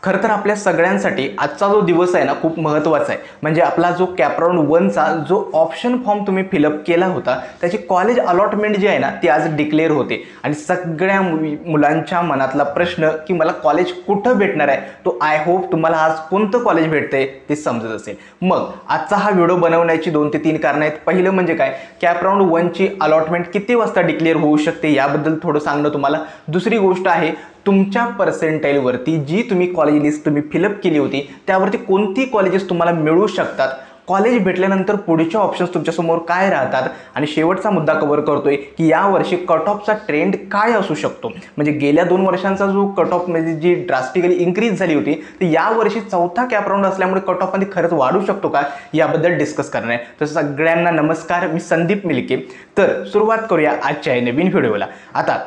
खरं तर आपल्या सगळ्यांसाठी आजचा जो दिवस आहे ना खूप महत्त्वाचा आहे। म्हणजे आपला जो कॅपराउंड 1 चा जो ऑप्शन फॉर्म तुम्ही फिलअप केला होता त्याची कॉलेज अलॉटमेंट जी आहे ना ती आज डिक्लेअर होते आणि सगळ्या मुलांच्या मनातला प्रश्न की मला कॉलेज कुठं भेटणार आहे तो आय होप तुम्हाला आज कोणतं कॉलेज भेटतंय ते समजत असेल। मग आजचा हा व्हिडिओ बनवण्याची 2 ते 3 कारणं आहेत। पहिलं म्हणजे काय, कॅपराउंड 1 ची अलॉटमेंट किती वाजता डिक्लेअर होऊ शकते याबद्दल थोडं सांगणं तुम्हाला। दुसरी गोष्ट आहे तुमच्या पर्सेंटाइलवरती जी तुम्ही कॉलेज लिस्ट तुम्ही फिलअप केली होती त्यावरती कोणती कॉलेजेस तुम्हाला मिळू शकतात, कॉलेज भेटल्यानंतर पुढचे ऑप्शन्स तुमच्यासमोर काय राहतात आणि शेवटचा मुद्दा कव्हर करतोय की यावर्षी कट ऑफचा ट्रेंड काय असू शकतो। म्हणजे गेल्या 2 वर्षांचा जो कट ऑफ म्हणजे जी ड्रास्टिकली इन्क्रीज झाली होती ती यावर्षी चौथा कॅपराउंड असल्यामुळे कट ऑफमध्ये खरंच वाढू शकतो का याबद्दल डिस्कस करणार आहे। तर सगळ्यांना नमस्कार, मी संदीप मिलके। तर सुरुवात करूया आजच्या नवीन व्हिडिओला। आता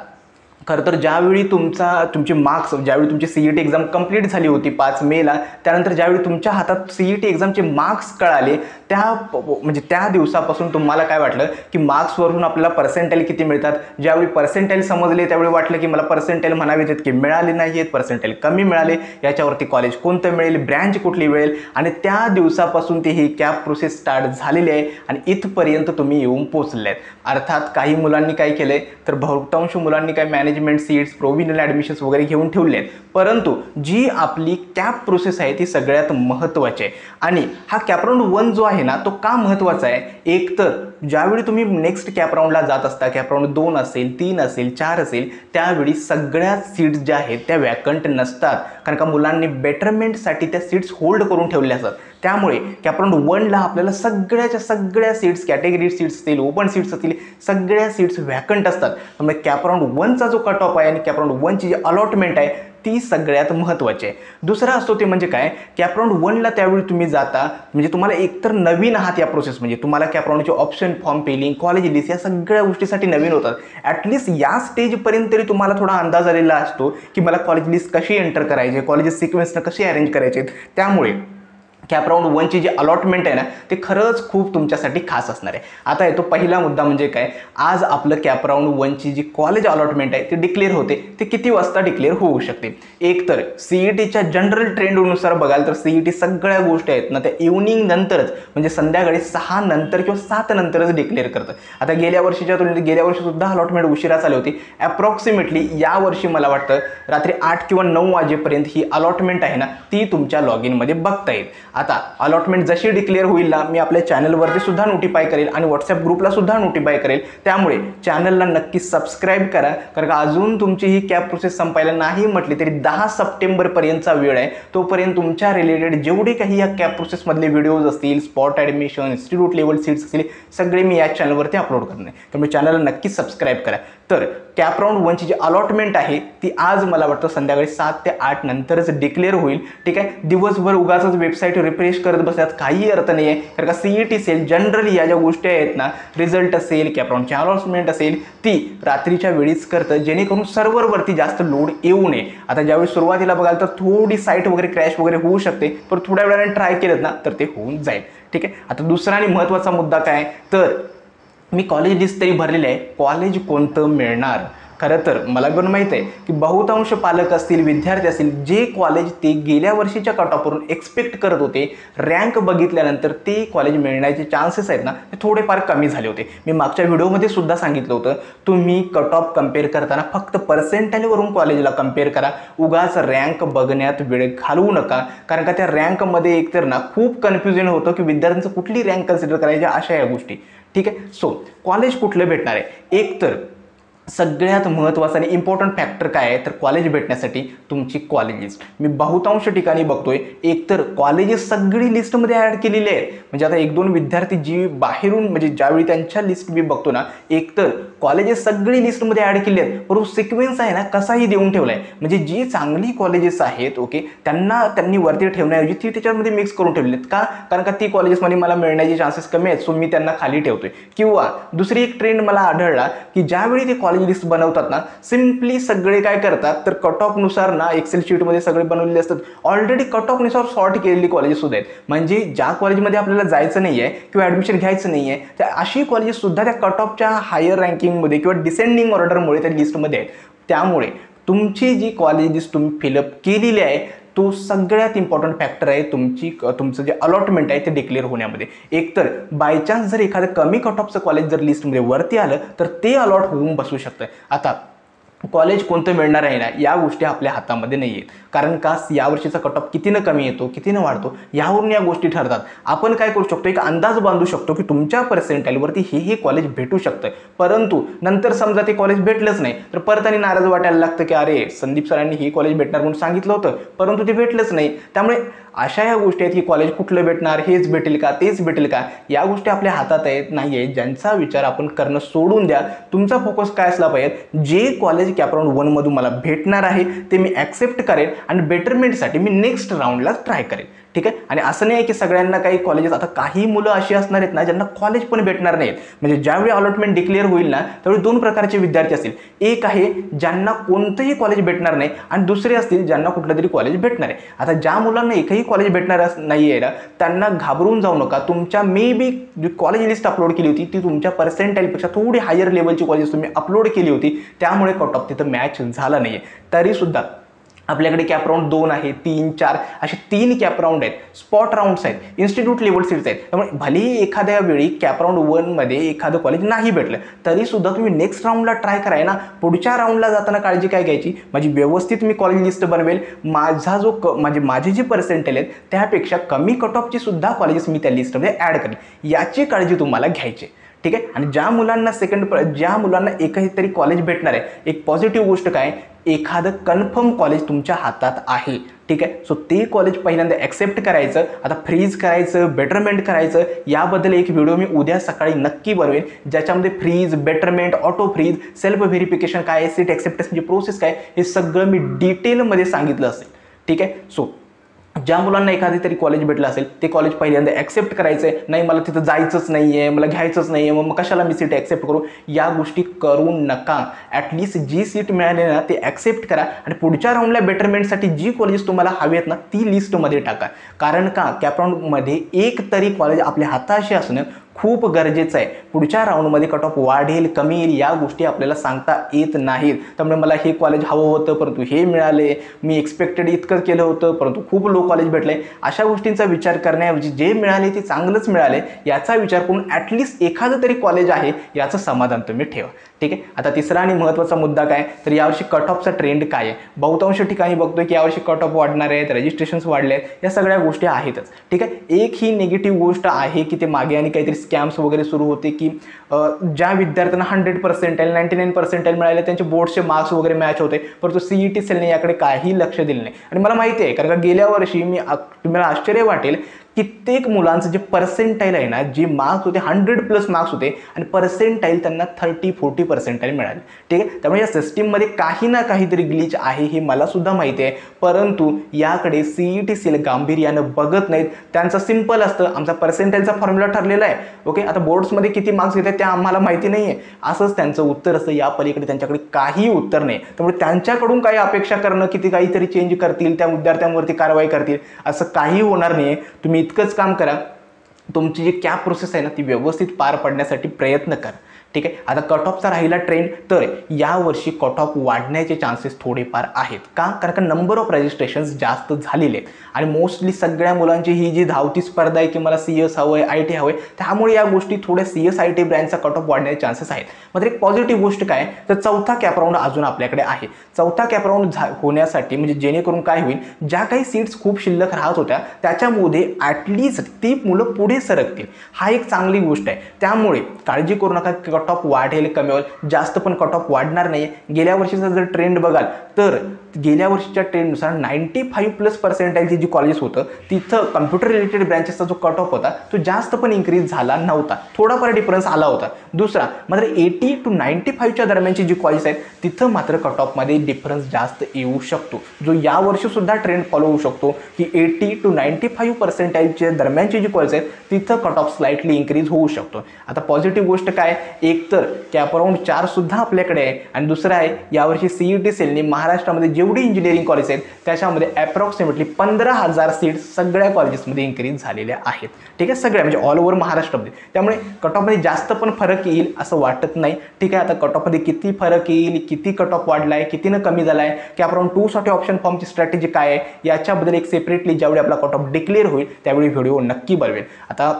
खरं तर ज्यावेळी तुमचे मार्क्स ज्यावेळी तुमची सीईटी एक्झाम कंप्लीट झाली होती 5 मेला, त्यानंतर ज्यावेळी तुमच्या हातात सीईटी एक्झामचे मार्क्स कळाले त्या दिवसापासून तुम्हाला काय वाटलं की मार्क्सवरून आपल्याला पर्सेंटाइल किती मिळतात। ज्यावेळी पर्सेंटाइल समजले त्यावेळी वाटलं की मला पर्सेंटाइल म्हणावे तितके मिळाले नाहीत, पर्सेंटाइल कमी मिळाले, याच्यावरती कॉलेज कोणतं मिळेल, ब्रँच कुठली मिळेल, आणि त्या दिवसापासून ती ही कॅप प्रोसेस स्टार्ट झालेली आहे आणि इथपर्यंत तुम्ही येऊन पोहोचले आहेत। अर्थात काही मुलांनी काय केलंय तर बहुतांश मुलांनी काय मॅनेजमेंट सीट्स, प्रोव्हिजनल ॲडमिशन्स वगैरे घेऊन ठेवले आहेत, परंतु जी आपली कॅप प्रोसेस आहे ती सगळ्यात महत्त्वाची आहे। आणि हा कॅपराउंड 1 जो आहे ना तो का महत्त्वाचा आहे, एक तर ज्यावेळी तुम्ही नेक्स्ट कॅपराउंडला जात असता, कॅपराउंड 2 असेल, 3 असेल, 4 असेल, त्यावेळी सगळ्या सीट्स ज्या आहेत त्या वॅकंट नसतात, कारण का मुलांनी बेटरमेंटसाठी त्या सीट्स होल्ड करून ठेवल्या असतात। त्यामुळे कॅपराउंड 1 ला आपल्याला सगळ्या सीट्स, कॅटेगरी सीट्स असतील, ओपन सीट्स असतील, सगळ्या सीट्स वॅकंट असतात। त्यामुळे कॅपराउंड 1 चा जो कट ऑफ आहे आणि कॅपराउंड 1 ची जी अलॉटमेंट आहे ती सगळ्यात महत्त्वाची आहे। दुसरा असतो ते म्हणजे काय, कॅपराउंड 1 ला त्यावेळी तुम्ही जाता म्हणजे तुम्हाला एकतर नवीन आहात या प्रोसेस, म्हणजे तुम्हाला कॅपराउंडचे option form filling, college list या सगळ्या गोष्टीसाठी नवीन होतात। ॲटलिस्ट या स्टेजपर्यंत तरी तुम्हाला थोडा अंदाज आलेला असतो की मला कॉलेज लिस्ट कशी एंटर करायची, कॉलेजेस सिक्वेन्सनं कशी अरेंज करायचे। त्यामुळे कॅपराउंड 1 ची जी अलॉटमेंट आहे ना ते खरंच खूप तुमच्यासाठी खास असणार आहे। आता येतो पहिला मुद्दा म्हणजे काय, आज आपलं कॅपराउंड 1 ची जी कॉलेज अलॉटमेंट आहे ती डिक्लेअर होते, ते किती वाजता डिक्लेअर होऊ शकते। एक तर सीईटीच्या जनरल ट्रेंडनुसार बघाल तर सीईटी सगळ्या गोष्टी आहेत ना त्या इव्हनिंग नंतरच म्हणजे संध्याकाळी 6 नंतर किंवा 7 नंतरच डिक्लेअर करतं। आता गेल्या वर्षीच्या तुलनेत गेल्या वर्षी सुद्धा अलॉटमेंट उशिरा चालू होती। अप्रॉक्सिमेटली यावर्षी मला वाटतं रात्री 8 किंवा 9 वाजेपर्यंत ही अलॉटमेंट आहे ना ती तुमच्या लॉग इनमध्ये बघता येईल। आता अलॉटमेंट जशी डिक्लेअर होईल ना मी आपल्या चॅनलवरती सुद्धा नोटिफाय करेल आणि व्हॉट्सॲप ग्रुपला सुद्धा नोटिफाय करेल, त्यामुळे चॅनलला नक्की सबस्क्राईब करा, कारण का अजून तुमची ही कॅप प्रोसेस संपायला नाही म्हटली तरी 10 सप्टेंबरपर्यंतचा वेळ आहे। तोपर्यंत तुमच्या रिलेटेड जेवढे काही या कॅप प्रोसेसमधले व्हिडिओज असतील, spot admission, institute level seats असतील, सगळे मी या चॅनलवरती अपलोड करणार आहे, त्यामुळे चॅनलला नक्की सबस्क्राईब करा। तर कॅपराउंड 1 ची जी अलॉटमेंट आहे ती आज मला वाटतं संध्याकाळी 7 ते 8 नंतरच डिक्लेअर होईल। ठीक आहे, दिवसभर उगाचच वेबसाईट रिफ्रेश करत बसल्यात काही अर्थ नाही आहे, कारण का सीईटी असेल, जनरली या ज्या गोष्टी आहेत ना, रिझल्ट असेल, कॅपराउंडची अलॉटमेंट असेल, ती रात्रीच्या वेळीच करतं जेणेकरून सर्व्हरवरती जास्त लोड येऊ नये। आता ज्यावेळी सुरुवातीला बघाल तर थोडी साईट वगैरे क्रॅश वगैरे होऊ शकते, पण थोड्या वेळाने ट्राय केलं ना तर ते होऊन जाईल। ठीक आहे, आता दुसरा आणि महत्त्वाचा मुद्दा काय तर मी कॉलेज लिस्ट तरी भरलेली आहे, कॉलेज कोणतं मिळणार। खरं तर मला पण माहीत आहे की बहुतांश पालक असतील, विद्यार्थी असतील, जे कॉलेज ते गेल्या वर्षीच्या कट ऑफवरून एक्सपेक्ट करत होते, रँक बघितल्यानंतर ते कॉलेज मिळण्याचे चान्सेस आहेत ना ते थोडेफार कमी झाले होते। मी मागच्या व्हिडिओमध्ये सुद्धा सांगितलं होतं तुम्ही कट ऑफ कम्पेअर करताना फक्त पर्सेंटाइलवरून कॉलेजला कम्पेअर करा, उगाच रँक बघण्यात वेळ घालवू नका, कारण का त्या रँकमध्ये एकतर ना खूप कन्फ्युजन होतं की विद्यार्थ्यांचं कुठली रँक कन्सिडर करायची अशा या गोष्टी। ठीक आहे, सो कॉलेज कुठलं भेटणार आहे, एक तर सगळ्यात महत्त्वाचा आणि इम्पॉर्टंट फॅक्टर काय आहे तर कॉलेज भेटण्यासाठी तुमची कॉलेज लिस्ट। मी बहुतांश ठिकाणी बघतोय एकतर कॉलेजेस सगळी लिस्टमध्ये ॲड केलेली आहेत, म्हणजे आता 1-2 विद्यार्थी जी बाहेरून म्हणजे ज्यावेळी त्यांच्या लिस्ट मी बघतो ना एकतर कॉलेजेस सगळी लिस्टमध्ये ॲड केली आहेत, परंतु सिक्वेन्स आहे ना कसाही देऊन ठेवला आहे, म्हणजे जी चांगली कॉलेजेस आहेत ओके त्यांनी वरती ठेवण्याऐवजी ती त्याच्यामध्ये मिक्स करून ठेवली आहेत का, कारण का ती कॉलेजेसमध्ये मला मिळण्याचे चान्सेस कमी आहेत, सो मी त्यांना खाली ठेवतोय। किंवा दुसरी एक ट्रेंड मला आढळला की ज्यावेळी ते कॉलेज लिस्ट बनवतात ना सिम्पली सगळे काय करतात तर कट ऑफ नुसार ना एक्सेल शीटमध्ये सगळे बनवलेले असतात, ऑलरेडी कट ऑफ नुसार सॉर्ट केलेली कॉलेजेस सुद्धा आहेत, म्हणजे ज्या कॉलेजमध्ये आपल्याला जायचं नाही आहे किंवा ॲडमिशन घ्यायचं नाही आहे त्या अशी कॉलेजेस सुद्धा त्या कट ऑफच्या हायर रँकिंगमध्ये किंवा डिसेंडिंग ऑर्डरमुळे त्या लिस्टमध्ये आहेत। त्यामुळे तुमची जी कॉलेज लिस्ट तुम्ही फिलअप केलेली आहे तो सगळ्यात इम्पॉर्टंट फॅक्टर आहे तुमचं जे अलॉटमेंट आहे ते डिक्लेअर होण्यामध्ये. एकतर बाय चान्स जर एखादं कमी कट ऑफचं कॉलेज जर लिस्टमध्ये वरती आलं तर ते अलॉट होऊन बसू शकतं. आता कॉलेज कोणतं मिळणार आहे ना, या गोष्टी आपल्या हातामध्ये नाही आहेत. कारण का यावर्षीचा कट ऑफ कितीनं कमी येतो, कितीनं वाढतो, यावरून या गोष्टी ठरतात. आपण काय करू शकतो, एक अंदाज बांधू शकतो की तुमच्या पर्सेंटाईलवरती हे कॉलेज भेटू शकतं. परंतु नंतर समजा ते कॉलेज भेटलंच नाही तर परत आणि नाराज वाटायला लागतं की अरे संदीप सरांनी हे कॉलेज भेटणार म्हणून सांगितलं होतं परंतु ते भेटलंच नाही. त्यामुळे अशा ह्या गोष्टी आहेत की कॉलेज कुठलं भेटणार, हेच भेटेल का, तेच भेटेल का, या गोष्टी आपल्या हातात आहेत नाही आहेत, ज्यांचा विचार आपण करणं सोडून द्या. तुमचा फोकस काय असला पाहिजे, जे कॉलेज कॅपराऊंड 1 मधून मला भेटणार आहे ते मी ॲक्सेप्ट करेन आणि बेटरमेंटसाठी मी नेक्स्ट राऊंडला ट्राय करेन. ठीक आहे. आणि असं नाही की सगळ्यांना काही कॉलेजेस, आता काही मुलं अशी असणार आहेत ना ज्यांना कॉलेज पण भेटणार नाहीत. म्हणजे ज्यावेळी अलॉटमेंट डिक्लेअर होईल ना त्यावेळी 2 प्रकारचे विद्यार्थी असतील. एक आहे ज्यांना कोणतंही कॉलेज भेटणार नाही आणि दुसरे असतील ज्यांना कुठलं तरी कॉलेज भेटणार आहे. आता ज्या मुलांना एकही कॉलेज भेटणार नाही आहे ना त्यांना घाबरून जाऊ नका. तुमच्या मे बी जी कॉलेज लिस्ट अपलोड केली होती ती तुमच्या पर्सेंटाईलपेक्षा थोडी हायर लेवलची कॉलेज तुम्ही अपलोड केली होती त्यामुळे कट ऑफ तिथं मॅच झाला नाही आहे. तरीसुद्धा आपल्याकडे कॅपराऊंड 2 आहे, 3, 4 असे 3 कॅपराऊंड आहेत, स्पॉट राऊंड्स आहेत, इन्स्टिट्यूट लेवल सीट्स आहेत. त्यामुळे भलेही एखाद्या वेळी कॅपराऊंड 1 मध्ये एखादं कॉलेज नाही भेटलं तरीसुद्धा तुम्ही नेक्स्ट राऊंडला ट्राय कराय ना. पुढच्या राऊंडला जाताना काळजी काय घ्यायची, माझी व्यवस्थित मी कॉलेज लिस्ट बनवेल, माझा जो माझी जी पर्सेंटेज आहेत त्यापेक्षा कमी कट ऑफची सुद्धा कॉलेजेस मी त्या लिस्टमध्ये ॲड करेन, याची काळजी तुम्हाला घ्यायची. ठीक आहे. आणि ज्या मुलांना एकही तरी कॉलेज भेटणार आहे, एक पॉझिटिव्ह गोष्ट काय, एखादं कन्फर्म कॉलेज तुमच्या हातात आहे. ठीक आहे. सो ते कॉलेज पहिल्यांदा ॲक्सेप्ट करायचं. आता फ्रीज करायचं, बेटरमेंट करायचं, याबद्दल एक व्हिडिओ मी उद्या सकाळी नक्की बनवेन ज्याच्यामध्ये freeze, betterment, auto freeze, self verification काय, सीट ॲक्सेप्टन्सची प्रोसेस काय, हे सगळं मी डिटेलमध्ये सांगितलं असेल. ठीक आहे. सो ज्या मुलांना एखादी तरी कॉलेज भेटलं असेल ते कॉलेज पहिल्यांदा ॲक्सेप्ट करायचं आहे. नाही मला तिथं जायचंच नाही आहे, मला घ्यायचंच नाही आहे, मग कशाला मी सीट ॲक्सेप्ट करू, या गोष्टी करू नका. ॲटलिस्ट जी सीट मिळाली ना ते ॲक्सेप्ट करा आणि पुढच्या राऊंडला बेटरमेंटसाठी जी कॉलेजेस तुम्हाला हवी आहेत ना ती लिस्टमध्ये टाका. कारण का कॅपराऊंडमध्ये एक तरी कॉलेज आपल्या हाताशी असणं खूप गरजेचं आहे. पुढच्या राऊंडमध्ये कट ऑफ वाढेल, कमी येईल, या गोष्टी आपल्याला सांगता येत नाहीत. त्यामुळे मला हे कॉलेज हवं होतं परंतु हे मिळाले, मी एक्सपेक्टेड इतकं केलं होतं परंतु खूप लो कॉलेज भेटले, अशा गोष्टींचा विचार करण्याऐवजी जे मिळाले ते चांगलंच मिळाले याचा विचार करून ॲटलिस्ट एखादं तरी कॉलेज आहे याचं समाधान तुम्ही ठेवा. ठीक आहे. आता तिसरा आणि महत्त्वाचा मुद्दा काय, तर यावर्षी कट ऑफचा ट्रेंड काय आहे. बहुतांश ठिकाणी बघतोय की यावर्षी कट ऑफ वाढणार आहेत, रजिस्ट्रेशन्स वाढले आहेत, या सगळ्या गोष्टी आहेतच. ठीक आहे. एक ही निगेटिव्ह गोष्ट आहे की ते मागे आणि काहीतरी स्कॅम्स वगैरे सुरू होते की ज्या विद्यार्थ्यांना 100% 99% मिळाले त्यांचे बोर्डचे मार्क्स वगैरे मॅच होते परंतु CET सेलने याकडे काही लक्ष दिलं नाही. आणि मला माहिती आहे कारण का गेल्या वर्षी तुम्हाला आश्चर्य वाटेल कित्येक मुलांचं जे पर्सेंटाईल आहे ना, जे मार्क्स होते 100+ मार्क्स होते आणि पर्सेंटाईल त्यांना 30-40% मिळाले. ठीक आहे. त्यामुळे या सिस्टीममध्ये काही ना काहीतरी ग्लिच आहे हे मला सुद्धा माहिती आहे परंतु याकडे CET सेल गांभीर्यानं बघत नाहीत. त्यांचं सिंपल असतं, आमचा पर्सेंटाईलचा फॉर्म्युला ठरलेला आहे, ओके, आता बोर्ड्समध्ये किती मार्क्स घेतात ते आम्हाला माहिती नाही आहे, असंच त्यांचं उत्तर असतं. या पलीकडे त्यांच्याकडे काही उत्तर नाही. त्यामुळे त्यांच्याकडून काही अपेक्षा करणं की ते काहीतरी चेंज करतील, त्या विद्यार्थ्यांवरती कारवाई करतील, असं काही होणार नाही आहे. तुम्ही इतकंच काम करा, तुमची जी कॅप प्रोसेस आहे ना ती व्यवस्थित पार पडण्यासाठी प्रयत्न करा. ठीक आहे. आता कट ऑफचा राहिला ट्रेंड, तर यावर्षी कट ऑफ वाढण्याचे चान्सेस थोडेफार आहेत. का, कारण का नंबर ऑफ रजिस्ट्रेशन्स जास्त झालेले आहेत आणि मोस्टली सगळ्या मुलांची ही जी धावती स्पर्धा आहे की मला CS हवं आहे, IT हवं आहे, त्यामुळे या गोष्टी थोड्या CS IT ब्रँचचा कट ऑफ वाढण्याचे चान्सेस आहेत. मात्र एक पॉझिटिव्ह गोष्ट काय, तर चौथा कॅपराऊंड अजून आपल्याकडे आहे. चौथा कॅपराऊंड होण्यासाठी म्हणजे जेणेकरून काय होईल, ज्या काही सीट्स खूप शिल्लक राहत होत्या त्याच्यामध्ये ॲटलिस्ट ती मुलं पुढे सरकतील, हा एक चांगली गोष्ट आहे. त्यामुळे काळजी करू नका कट ऑफ वाढेल, कमी होईल, जास्त पण कट ऑफ वाढणार नाही. गेल्या वर्षीचा जर ट्रेंड बघाल तर गेल्या वर्षीच्या ट्रेंडनुसार 95+% जी कॉलेजेस होतं तिथं कम्प्युटर रिलेटेड ब्रँचेसचा जो कट ऑफ होता तो जास्त पण इन्क्रीज झाला नव्हता, थोडाफार डिफरन्स आला होता. दुसरा मात्र 80 to 95च्या दरम्यानची जी कॉलेज आहेत तिथं मात्र कट ऑफमध्ये डिफरन्स जास्त येऊ शकतो, जो यावर्षीसुद्धा ट्रेंड फॉलो होऊ शकतो की 80 to 95% दरम्यानची जी कॉलेज आहेत तिथं कट ऑफ स्लाइटली इन्क्रीज होऊ शकतो. आता पॉझिटिव्ह गोष्ट काय, एक तर कॅपराऊंड 4 सुद्धा आपल्याकडे आहे आणि दुसरं आहे यावर्षी CET सेलने महाराष्ट्रामध्ये जेवढी इंजिनिअरिंग कॉलेज आहेत त्याच्यामध्ये अप्रॉक्सिमेटली 15,000 सीट्स सगळ्या कॉलेजेसमध्ये इन्क्रीज झालेल्या आहेत. ठीक आहे, सगळ्या म्हणजे ऑल ओव्हर महाराष्ट्रामध्ये. त्यामुळे कट ऑफमध्ये जास्त पण फरक येईल असं वाटत नाही. ठीक आहे, आता कट ऑफमध्ये किती फरक येईल, किती कट ऑफ वाढला आहे, कितीनं कमी झाला आहे, कॅपराऊंड 2 साठी ऑप्शन फॉर्मची स्ट्रॅटेजी काय आहे याच्याबद्दल एक सेपरेटली ज्यावेळी आपला कट ऑफ डिक्लेअर होईल त्यावेळी व्हिडिओ नक्की बनवेल. आता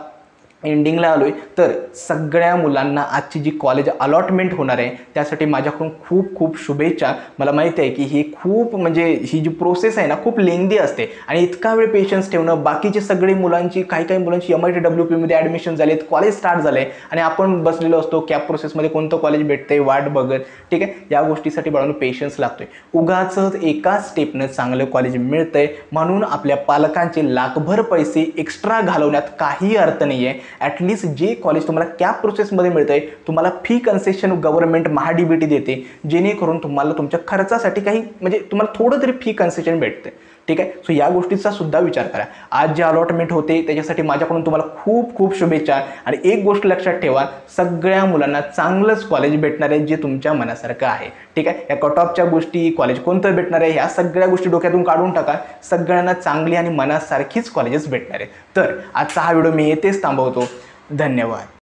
एंडिंगला आलोय तर सगळ्या मुलांना आजची जी कॉलेज अलॉटमेंट होणार आहे त्यासाठी माझ्याकडून खूप खूप शुभेच्छा. मला माहिती आहे की ही खूप म्हणजे ही जी प्रोसेस आहे ना खूप लेंदी असते आणि इतका वेळ पेशन्स ठेवणं. बाकीचे सगळे मुलांची काही मुलांची MIT WP मध्ये ॲडमिशन झालेत, कॉलेज स्टार्ट झालंय आणि आपण बसलेलो असतो कॅप प्रोसेसमध्ये कोणतं कॉलेज भेटतंय वाट बघत. ठीक आहे, या गोष्टीसाठी बाळांनो पेशन्स लागतोय. उगाचच एका स्टेपनं चांगलं कॉलेज मिळतंय म्हणून आपल्या पालकांचे लाखभर पैसे एक्स्ट्रा घालवण्यात काही अर्थ नाही आहे. ॲटलिस्ट जे कॉलेज तुम्हाला कॅप प्रोसेसमध्ये मिळतं आहे तुम्हाला फी कन्सेशन गव्हर्नमेंट MHA-DBT देते जेणेकरून तुम्हाला तुमच्या खर्चासाठी काही म्हणजे तुम्हाला थोडं तरी फी कन्सेशन भेटते. ठीक आहे, सो या गोष्टीचा सुद्धा विचार करा. आज जे अलॉटमेंट होते त्याच्यासाठी माझ्याकडून तुम्हाला खूप खूप शुभेच्छा. आणि एक गोष्ट लक्षात ठेवा, सगळ्या मुलांना चांगलंच कॉलेज भेटणार आहे जे तुमच्या मनासारखं आहे. ठीक आहे, या कट ऑफच्या गोष्टी कॉलेज कोणतं भेटणार आहे ह्या सगळ्या गोष्टी डोक्यातून काढून टाका. सगळ्यांना चांगली आणि मनासारखीच कॉलेजेस भेटणार आहे. तर आजचा हा व्हिडिओ मी येथेच थांबवतो. धन्यवाद.